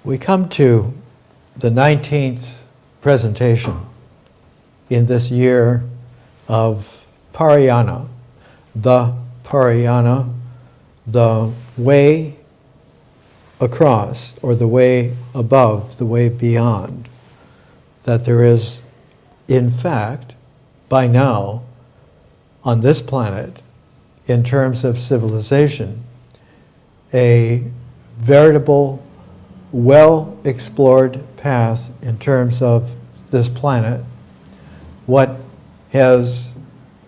We come to the 19th presentation in this year of Parayana, the way across, or the way above, the way beyond, that there is, in fact, by now, on this planet, in terms of civilization, a veritable, well-explored path in terms of this planet. What has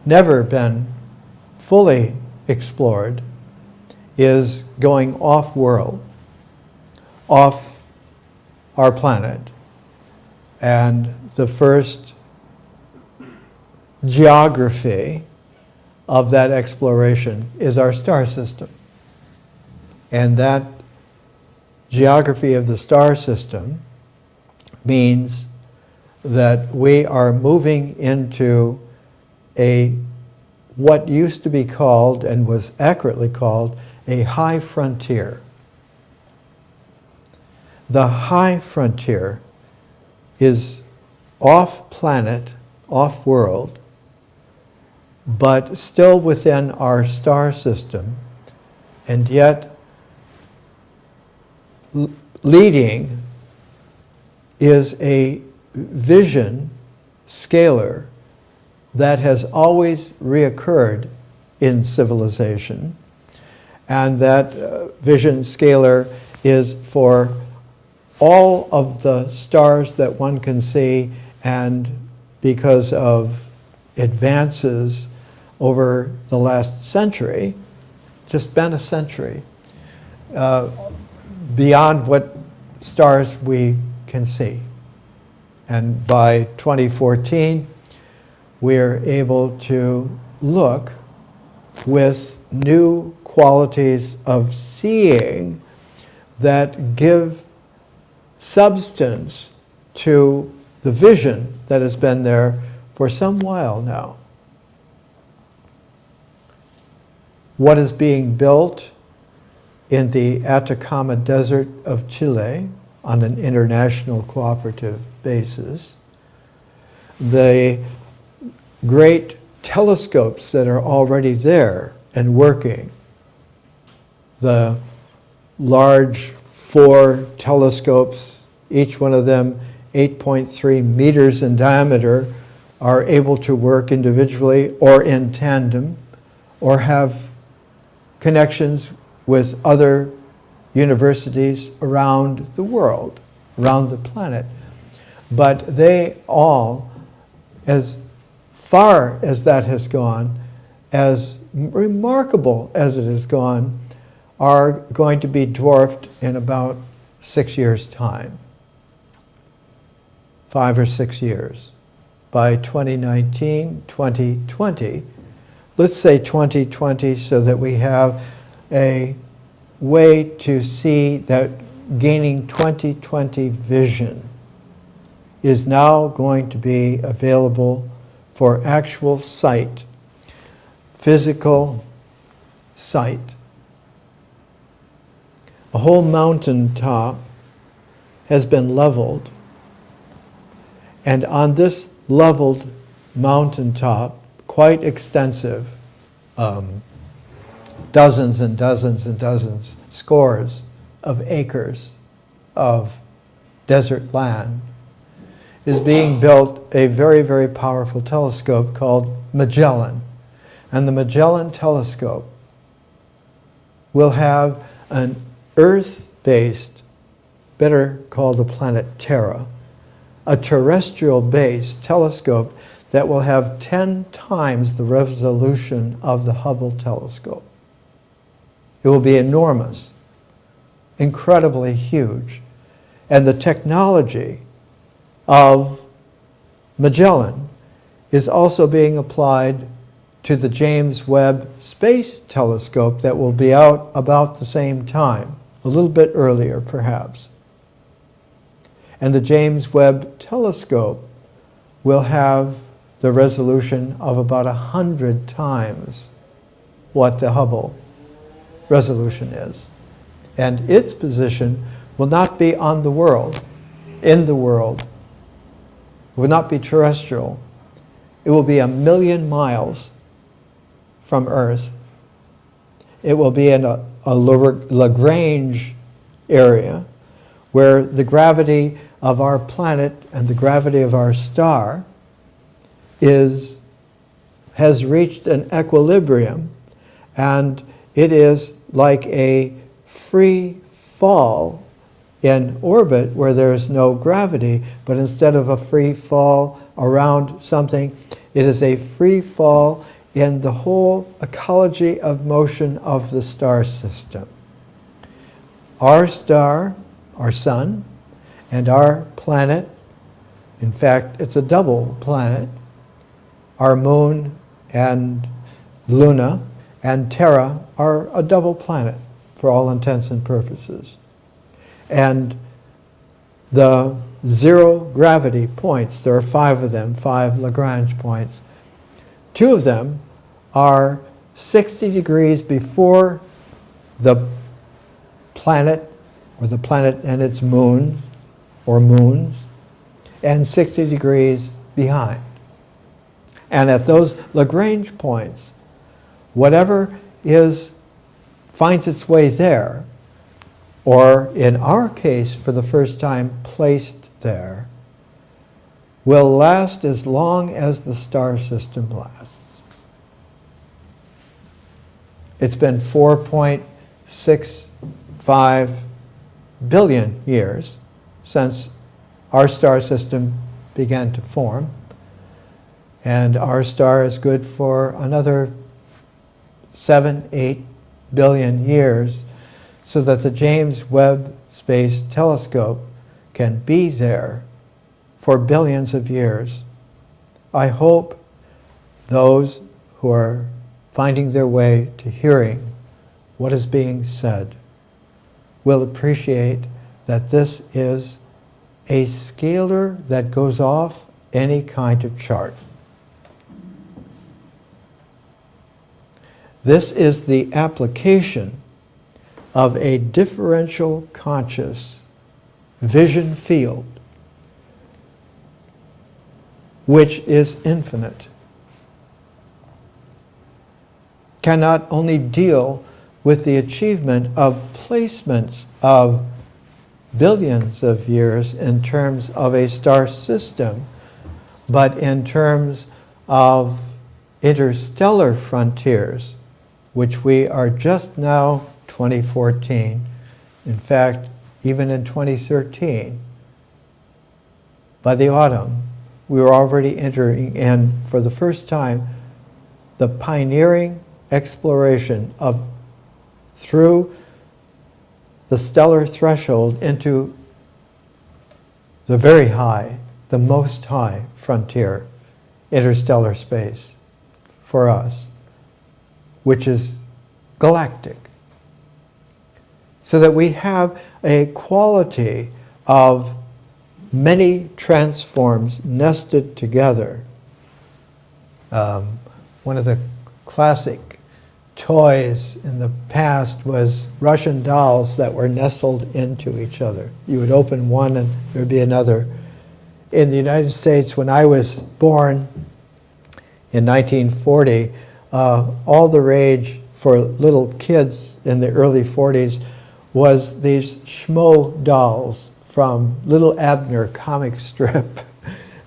never been fully explored is going off-world, off our planet. And the first geography of that exploration is our star system. And that geography of the star system means that we are moving into what used to be called, and was accurately called, a high frontier. The high frontier is off-planet, off-world, but still within our star system, and yet leading is a vision scalar that has always reoccurred in civilization, and that vision scalar is for all of the stars that one can see, and because of advances over the last century, just been a century, beyond what stars we can see. And by 2014, we're able to look with new qualities of seeing that give substance to the vision that has been there for some while now. What is being built in the Atacama Desert of Chile on an international cooperative basis, the great telescopes that are already there and working, the large 4 telescopes, each one of them 8.3 meters in diameter, are able to work individually or in tandem, or have connections with other universities around the world, around the planet. But they all, as far as that has gone, as remarkable as it has gone, are going to be dwarfed in about 6 years' time. 5 or 6 years. By 2019, 2020, let's say 2020, so that we have a way to see that gaining 2020 vision is now going to be available for actual sight, physical sight. A whole mountaintop has been leveled, and on this leveled mountaintop, quite extensive, dozens and dozens and dozens, scores of acres of desert land, is being built a very, very powerful telescope called Magellan. And the Magellan telescope will have an Earth-based, better called the planet Terra, a terrestrial-based telescope that will have 10 times the resolution of the Hubble telescope. It will be enormous, incredibly huge. And the technology of Magellan is also being applied to the James Webb Space Telescope that will be out about the same time, a little bit earlier perhaps. And the James Webb Telescope will have the resolution of about 100 times what the Hubble resolution is. And its position will not be on the world, in the world. It will not be terrestrial. It will be 1,000,000 miles from Earth. It will be in a Lagrange area where the gravity of our planet and the gravity of our star has reached an equilibrium, and it is like a free fall in orbit where there is no gravity, but instead of a free fall around something, it is a free fall in the whole ecology of motion of the star system. Our star, our sun, and our planet, in fact, it's a double planet, our moon and Luna and Terra are a double planet for all intents and purposes. And the zero gravity points, there are 5 of them, 5 Lagrange points. 2 of them are 60 degrees before the planet, or the planet and its moons, or moons, and 60 degrees behind. And at those Lagrange points, whatever finds its way there, or in our case, for the first time placed there, will last as long as the star system lasts. It's been 4.65 billion years since our star system began to form, and our star is good for another 7-8 billion years, so that the James Webb Space Telescope can be there for billions of years. I hope those who are finding their way to hearing what is being said will appreciate that this is a scalar that goes off any kind of chart. This is the application of a differential conscious vision field, which is infinite, cannot only deal with the achievement of placements of billions of years in terms of a star system, but in terms of interstellar frontiers, which we are just now 2014. In fact, even in 2013, by the autumn, we were already entering in, for the first time, the pioneering exploration of through the stellar threshold into the very high, the most high frontier, interstellar space for us, which is galactic. So that we have a quality of many transforms nested together. One of the classic toys in the past was Russian dolls that were nestled into each other. You would open one and there would be another. In the United States, when I was born in 1940, all the rage for little kids in the early 40s was these Schmo dolls from Little Abner comic strip.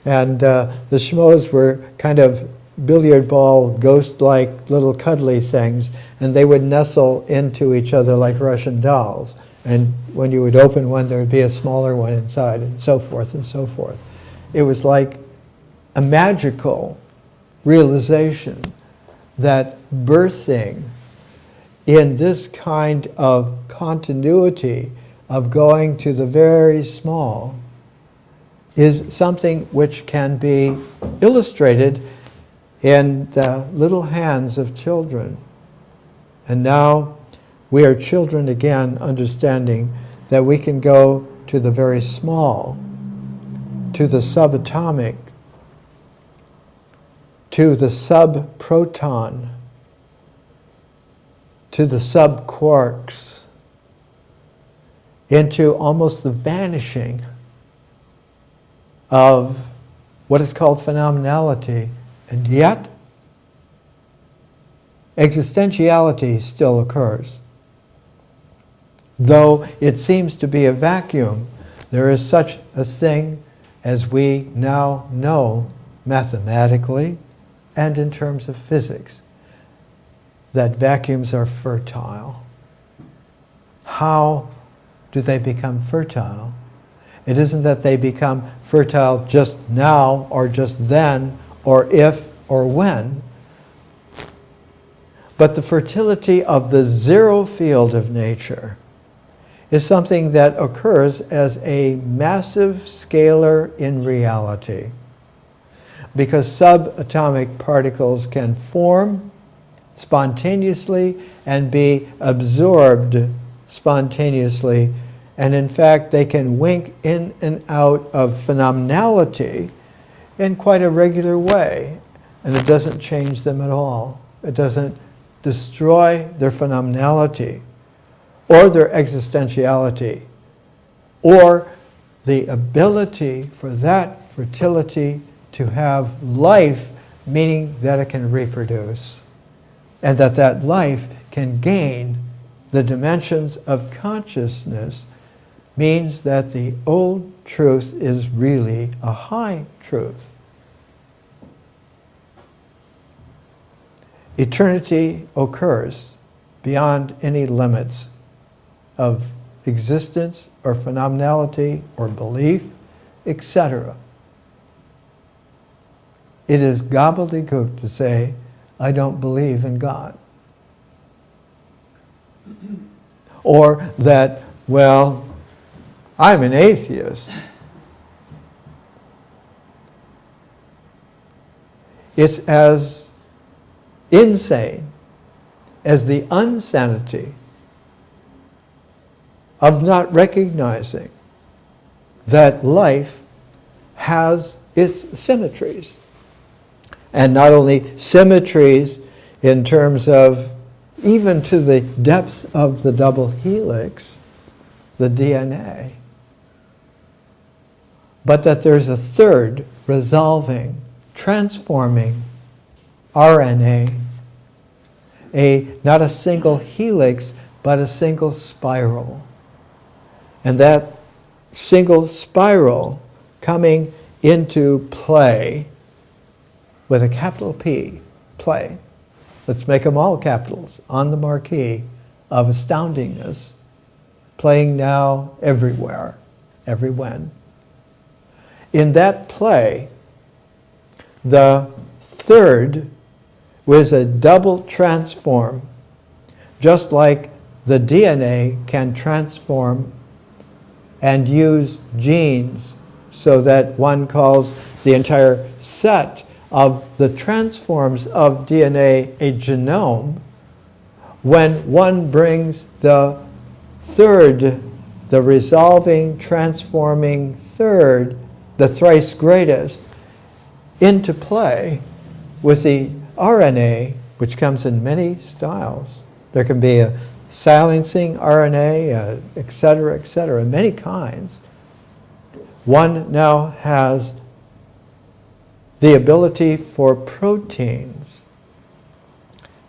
And the Schmos were kind of billiard ball, ghost-like little cuddly things, and they would nestle into each other like Russian dolls. And when you would open one, there would be a smaller one inside, and so forth and so forth. It was like a magical realization that birthing in this kind of continuity of going to the very small is something which can be illustrated in the little hands of children. And now we are children again, understanding that we can go to the very small, to the subatomic, to the subproton, to the subquarks, into almost the vanishing of what is called phenomenality, and yet existentiality still occurs. Though it seems to be a vacuum, there is such a thing as we now know mathematically and in terms of physics, that vacuums are fertile. How do they become fertile? It isn't that they become fertile just now or just then or if or when, but the fertility of the zero field of nature is something that occurs as a massive scalar in reality, because subatomic particles can form spontaneously and be absorbed spontaneously, and in fact they can wink in and out of phenomenality in quite a regular way, and it doesn't change them at all. It doesn't destroy their phenomenality or their existentiality or the ability for that fertility to have life, meaning that it can reproduce, and that that life can gain the dimensions of consciousness, means that the old truth is really a high truth. Eternity occurs beyond any limits of existence or phenomenality or belief, etc. It is gobbledygook to say, I don't believe in God. Or that, well, I'm an atheist. It's as insane as the insanity of not recognizing that life has its symmetries. And not only symmetries in terms of even to the depths of the double helix, the DNA, but that there's a third resolving, transforming RNA, not a single helix, but a single spiral. And that single spiral coming into play with a capital P, play. Let's make them all capitals on the marquee of astoundingness, playing now everywhere, every when. In that play, the third was a double transform, just like the DNA can transform and use genes so that one calls the entire set of the transforms of DNA a genome. When one brings the third, the resolving, transforming third, the thrice greatest, into play with the RNA, which comes in many styles. There can be a silencing RNA, et cetera, many kinds. One now has the ability for proteins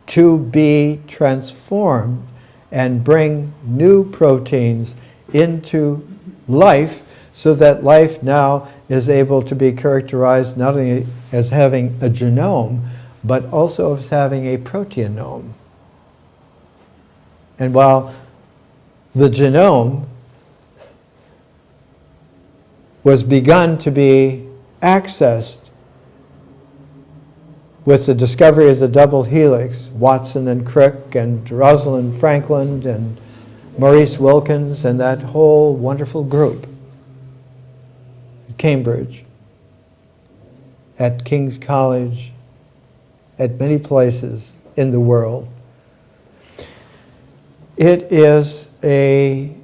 to be transformed and bring new proteins into life, so that life now is able to be characterized not only as having a genome, but also as having a proteanome. And while the genome was begun to be accessed with the discovery of the double helix, Watson and Crick and Rosalind Franklin and Maurice Wilkins and that whole wonderful group at Cambridge, at King's College, at many places in the world. It is a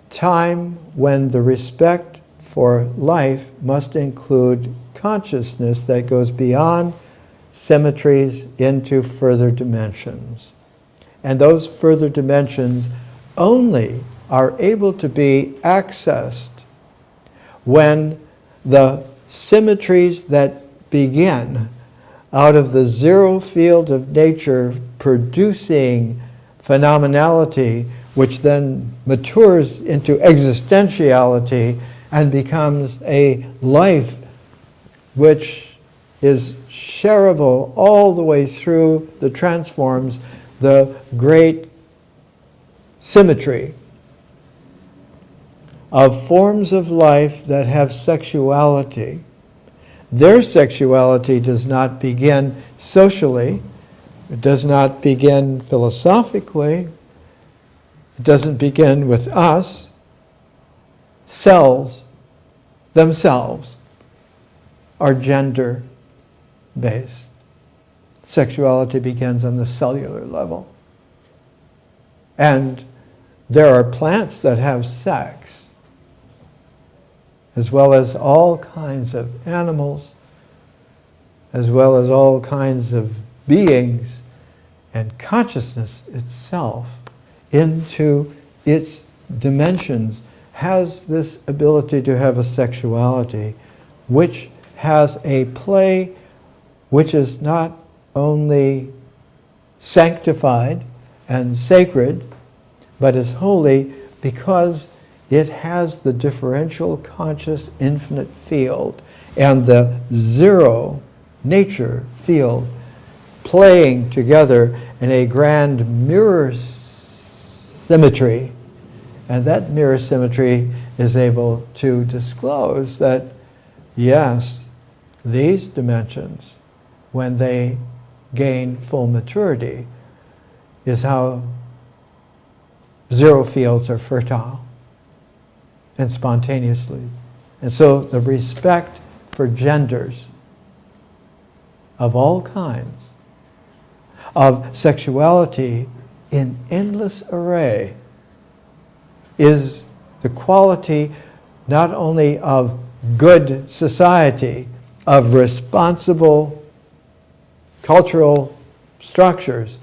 time when the respect for life must include consciousness that goes beyond symmetries into further dimensions. And those further dimensions only are able to be accessed when the symmetries that begin out of the zero field of nature producing phenomenality, which then matures into existentiality and becomes a life which is shareable all the way through the transforms, the great symmetry of forms of life that have sexuality. Their sexuality does not begin socially, it does not begin philosophically, it doesn't begin with us. Cells themselves are gender-based. Sexuality begins on the cellular level. And there are plants that have sex, as well as all kinds of animals, as well as all kinds of beings, and consciousness itself, into its dimensions, has this ability to have a sexuality which has a play which is not only sanctified and sacred, but is holy because it has the differential conscious infinite field and the zero nature field playing together in a grand mirror symmetry. And that mirror symmetry is able to disclose that, yes, these dimensions, when they gain full maturity, is how zero fields are fertile and spontaneously. And so the respect for genders of all kinds, of sexuality in endless array, is the quality not only of good society, of responsible cultural structures,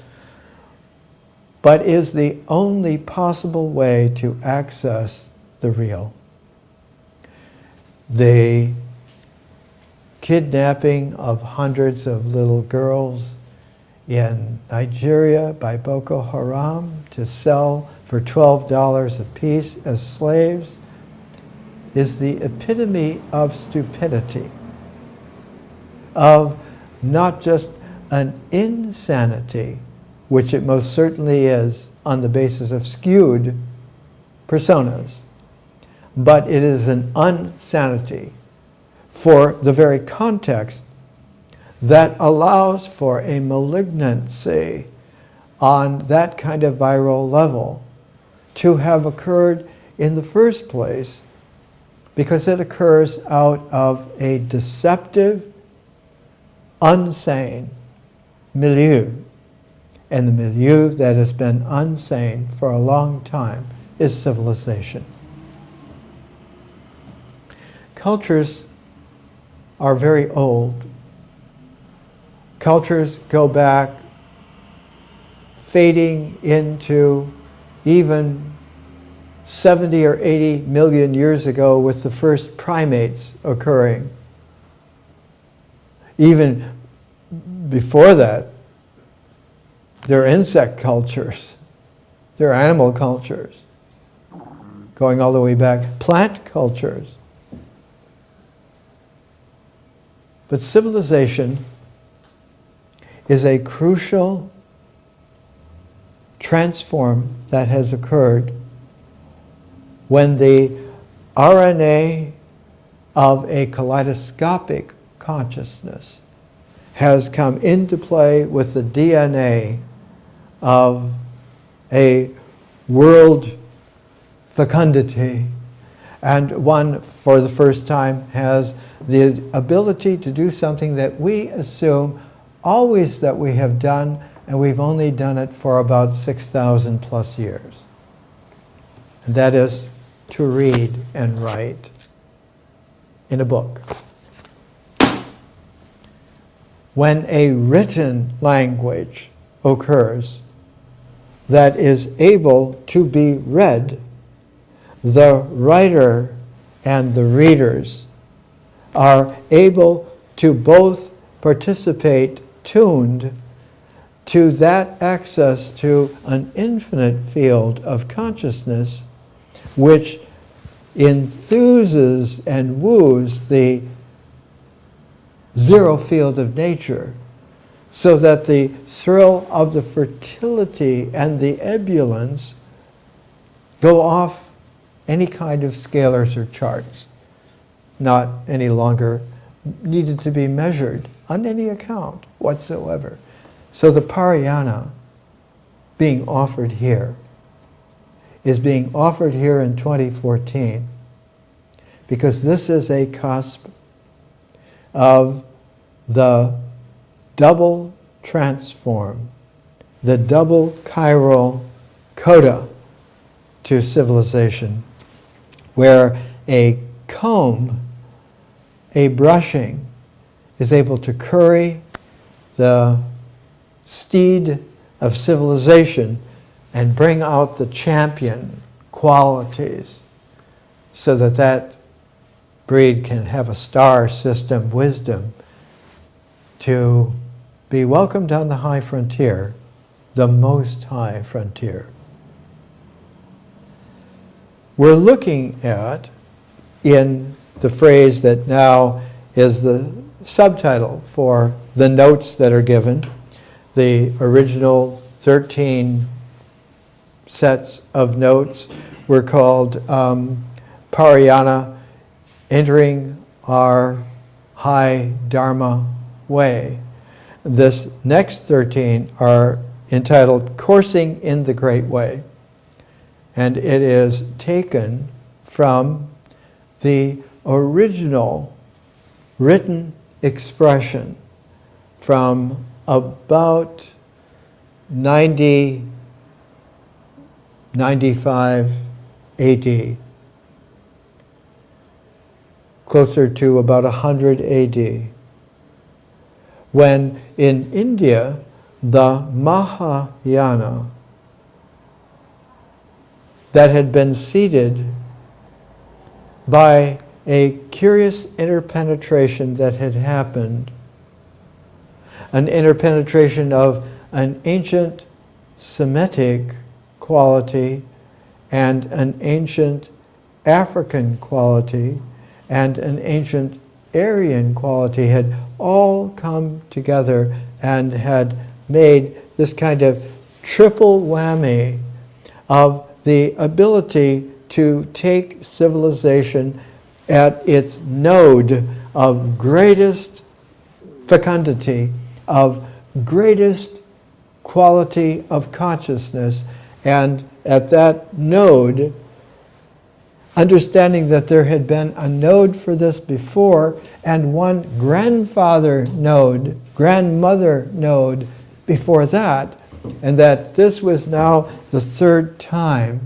but is the only possible way to access the real. The kidnapping of hundreds of little girls in Nigeria by Boko Haram to sell for $12 apiece as slaves is the epitome of stupidity, of not just an insanity, which it most certainly is on the basis of skewed personas, but it is an unsanity for the very context that allows for a malignancy on that kind of viral level to have occurred in the first place, because it occurs out of a deceptive, unsane milieu. And the milieu that has been unsane for a long time is civilization. Cultures are very old. Cultures go back, fading into even 70 or 80 million years ago with the first primates occurring. Even before that, there are insect cultures, there are animal cultures, going all the way back, plant cultures. But civilization is a crucial transform that has occurred when the RNA of a kaleidoscopic consciousness has come into play with the DNA of a world fecundity, and one for the first time has the ability to do something that we assume always that we have done, and we've only done it for about 6,000 plus years. And that is to read and write in a book. When a written language occurs that is able to be read the writer and the readers are able to both participate tuned to that access to an infinite field of consciousness which enthuses and woos the zero field of nature, so that the thrill of the fertility and the ebullience go off any kind of scalars or charts, not any longer needed to be measured on any account whatsoever. So the Parayana being offered here is being offered here in 2014 because this is a cusp of the double transform, the double chiral coda to civilization, where a comb, a brushing, is able to curry the steed of civilization and bring out the champion qualities so that that breed can have a star system wisdom to be welcomed on the high frontier, the most high frontier. We're looking at, in the phrase that now is the subtitle for the notes that are given, the original 13 sets of notes were called Parayana, entering our high Dharma way. This next 13 are entitled Coursing in the Great Way. And it is taken from the original written expression from about 95 AD, closer to about 100 AD, when in India the Mahayana that had been seeded by a curious interpenetration that had happened, an interpenetration of an ancient Semitic quality and an ancient African quality and an ancient Aryan quality had all come together and had made this kind of triple whammy of the ability to take civilization at its node of greatest fecundity, of greatest quality of consciousness, and at that node, understanding that there had been a node for this before, and one grandfather node, grandmother node before that, and that this was now the third time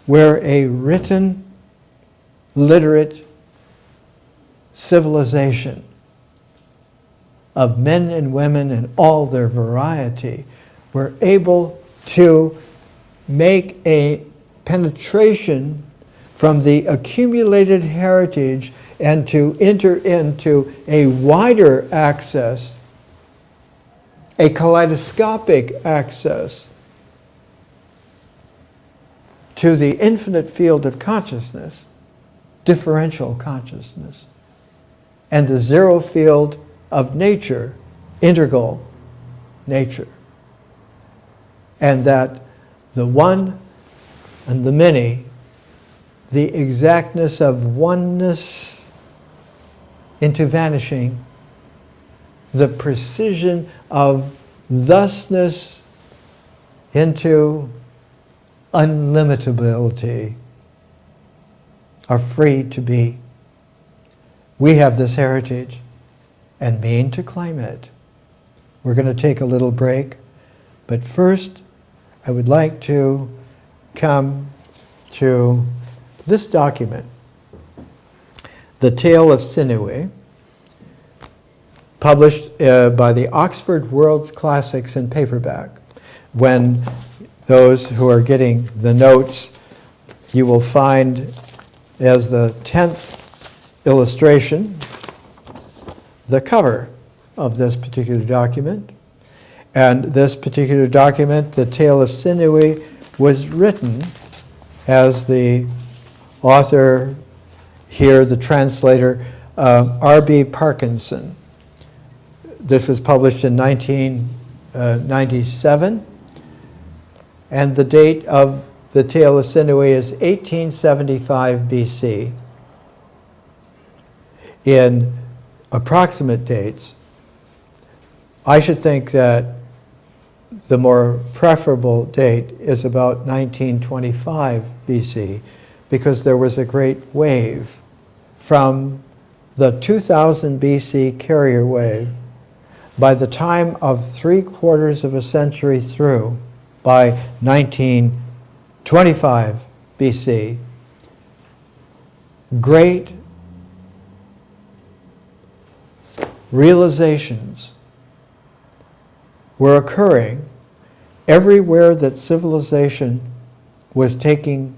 where a written, literate civilization of men and women in all their variety were able to make a penetration from the accumulated heritage and to enter into a wider access, a kaleidoscopic access to the infinite field of consciousness, differential consciousness, and the zero field of nature, integral nature. And that the one and the many, the exactness of oneness into vanishing, the precision of thusness into unlimitability are free to be. We have this heritage and mean to claim it. We're going to take a little break, but first I would like to come to this document, The Tale of Sinewy, published by the Oxford World's Classics in paperback. When those who are getting the notes you will find as the 10th illustration the cover of this particular document. And this particular document, the Tale of Sinewy, was written as the author here, the translator, R.B. Parkinson. This was published in 1997, and the date of the Tale of Sinewy is 1875 BC. In approximate dates, I should think that the more preferable date is about 1925 BC, because there was a great wave from the 2000 BC carrier wave. By the time of 3/4 of a century through, by 1925 BC, great realizations were occurring everywhere that civilization was taking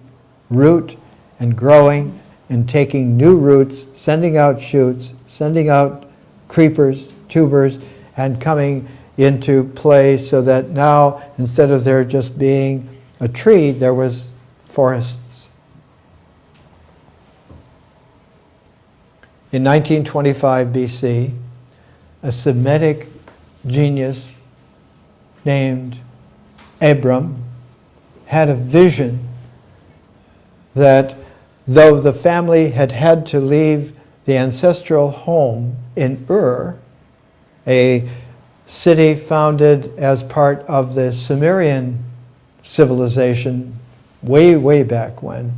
root and growing and taking new roots, sending out shoots, sending out creepers, tubers, and coming into play, so that now, instead of there just being a tree, there was forests. In 1925 BC, a Semitic genius named Abram had a vision that though the family had had to leave the ancestral home in Ur, a city founded as part of the Sumerian civilization way, way back when,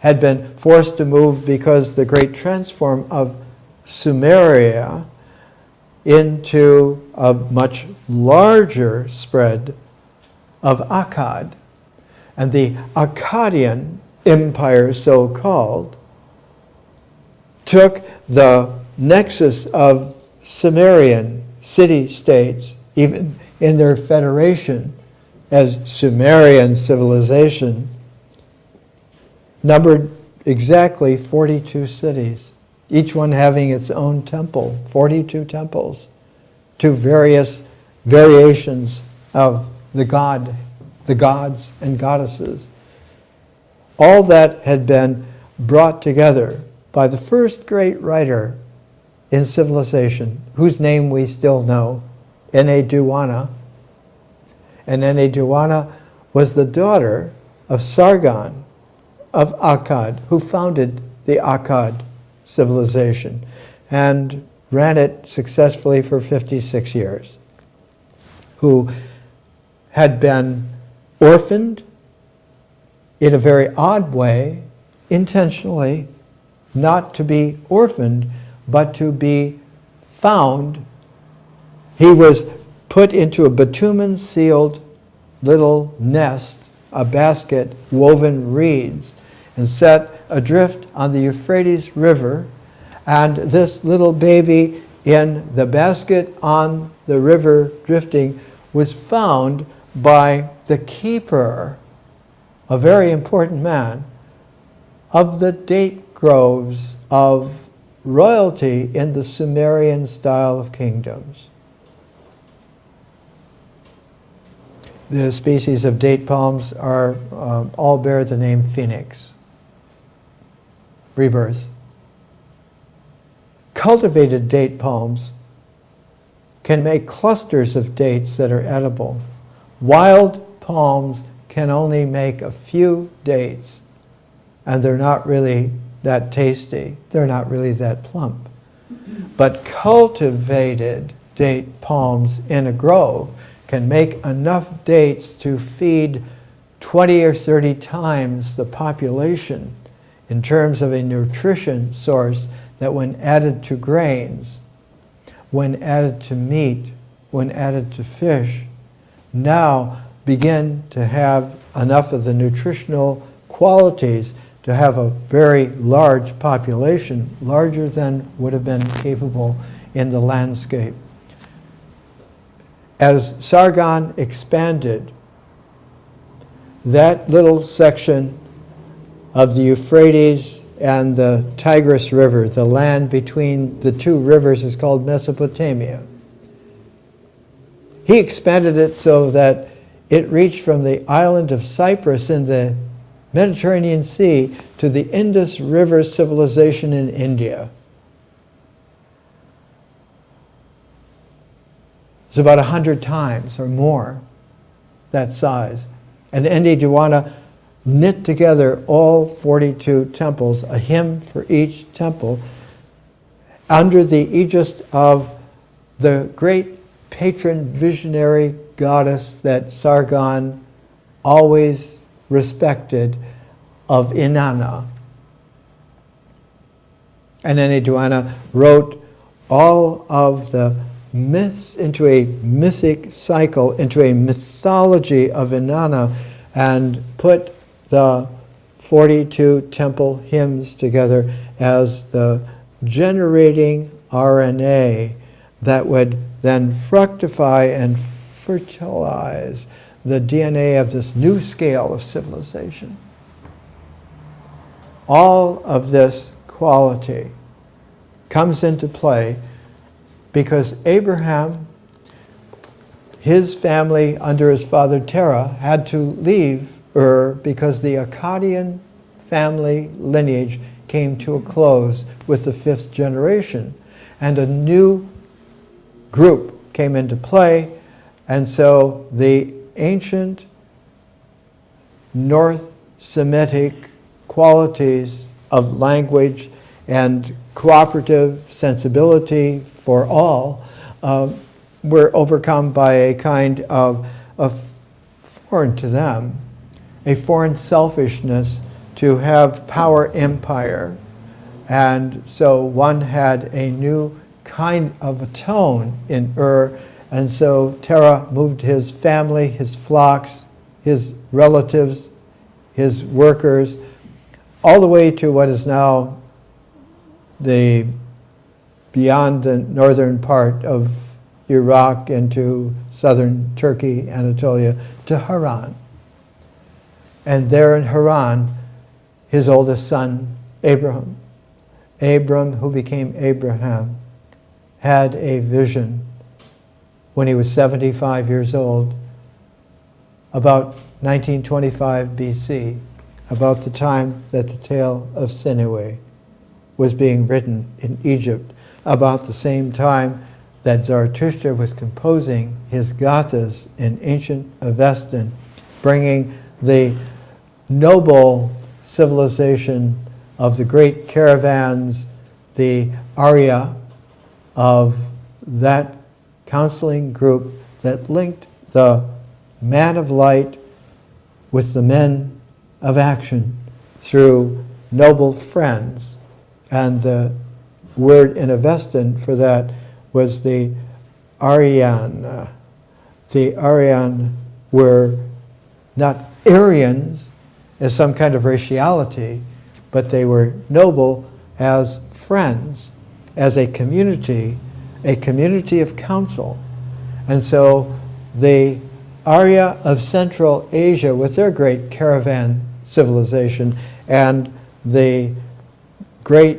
had been forced to move because the great transform of Sumeria into a much larger spread of Akkad. And the Akkadian Empire, so-called, took the nexus of Sumerian city-states, even in their federation as Sumerian civilization, numbered exactly 42 cities, each one having its own temple, 42 temples, to various variations of the gods and goddesses. All that had been brought together by the first great writer in civilization, whose name we still know, Enneduanna. And Enneduanna was the daughter of Sargon of Akkad, who founded the Akkad civilization and ran it successfully for 56 years, who had been orphaned in a very odd way, intentionally, not to be orphaned, but to be found. He was put into a bitumen-sealed little nest, a basket, woven reeds, and set adrift on the Euphrates River. And this little baby in the basket on the river drifting was found by the keeper, a very important man, of the date groves of royalty in the Sumerian style of kingdoms. The species of date palms are all bear the name phoenix, rebirth. Cultivated date palms can make clusters of dates that are edible. Wild palms can only make a few dates, and they're not really that tasty. They're not really that plump. But cultivated date palms in a grove can make enough dates to feed 20 or 30 times the population in terms of a nutrition source that when added to grains, when added to meat, when added to fish, now begin to have enough of the nutritional qualities to have a very large population, larger than would have been capable in the landscape. As Sargon expanded, that little section of the Euphrates and the Tigris River. The land between the two rivers is called Mesopotamia. He expanded it so that it reached from the island of Cyprus in the Mediterranean Sea to the Indus River civilization in India. It's about 100 times or more that size. And Enheduanna knit together all 42 temples, a hymn for each temple, under the aegis of the great patron visionary goddess that Sargon always respected, of Inanna. And Enheduanna wrote all of the myths into a mythic cycle, into a mythology of Inanna, and put the 42 temple hymns together as the generating RNA that would then fructify and fertilize the DNA of this new scale of civilization. All of this quality comes into play because Abraham, his family under his father Terah, had to leave Ur because the Akkadian family lineage came to a close with the 5th generation, and a new group came into play, and so the ancient North Semitic qualities of language and cooperative sensibility for all were overcome by a kind of foreign to them, a foreign selfishness to have power empire. And so one had a new kind of a tone in Ur, and so Terah moved his family, his flocks, his relatives, his workers, all the way to what is now beyond the northern part of Iraq into southern Turkey, Anatolia, to Haran. And there in Haran, his oldest son, Abram, who became Abraham, had a vision when he was 75 years old, about 1925 BC, about the time that the tale of Sinewe was being written in Egypt, about the same time that Zarathustra was composing his gathas in ancient Avestan, bringing the noble civilization of the great caravans, the Arya of that counseling group that linked the man of light with the men of action through noble friends. And the word in Avestan for that was the Aryan. The Aryan were not Aryans as some kind of raciality, but they were noble as friends, as a community of counsel. And so the Arya of Central Asia, with their great caravan civilization, and the great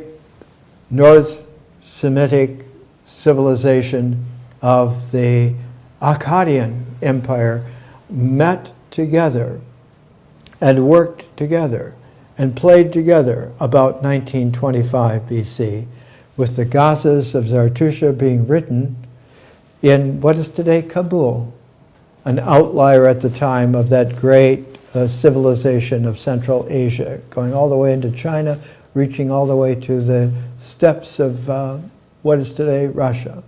North Semitic civilization of the Akkadian Empire, met together and worked together and played together about 1925 BC, with the gathas of Zarathustra being written in what is today Kabul, an outlier at the time of that great civilization of Central Asia, going all the way into China, reaching all the way to the steppes of what is today Russia.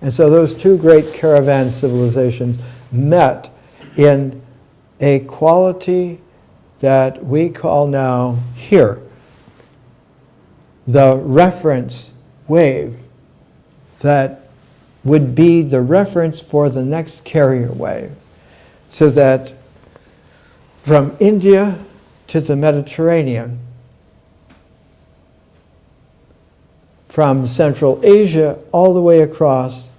And so those two great caravan civilizations met in a quality that we call now here the reference wave, that would be the reference for the next carrier wave. So that from India to the Mediterranean, from Central Asia all the way across,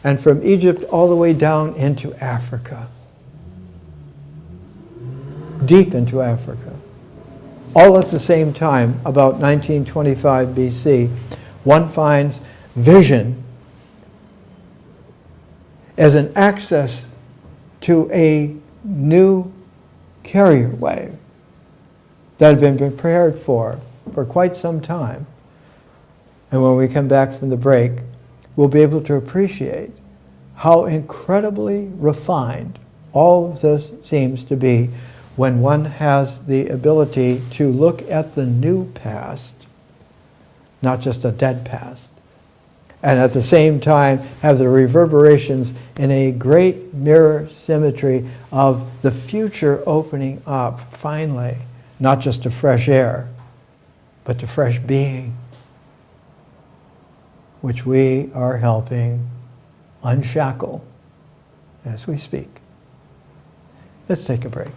and from Egypt all the way down into Africa, deep into Africa, all at the same time, about 1925 BC, one finds vision as an access to a new carrier wave that had been prepared for quite some time. And when we come back from the break, we'll be able to appreciate how incredibly refined all of this seems to be when one has the ability to look at the new past, not just a dead past, and at the same time have the reverberations in a great mirror symmetry of the future opening up finally, not just to fresh air, but to fresh being, which we are helping unshackle as we speak. Let's take a break.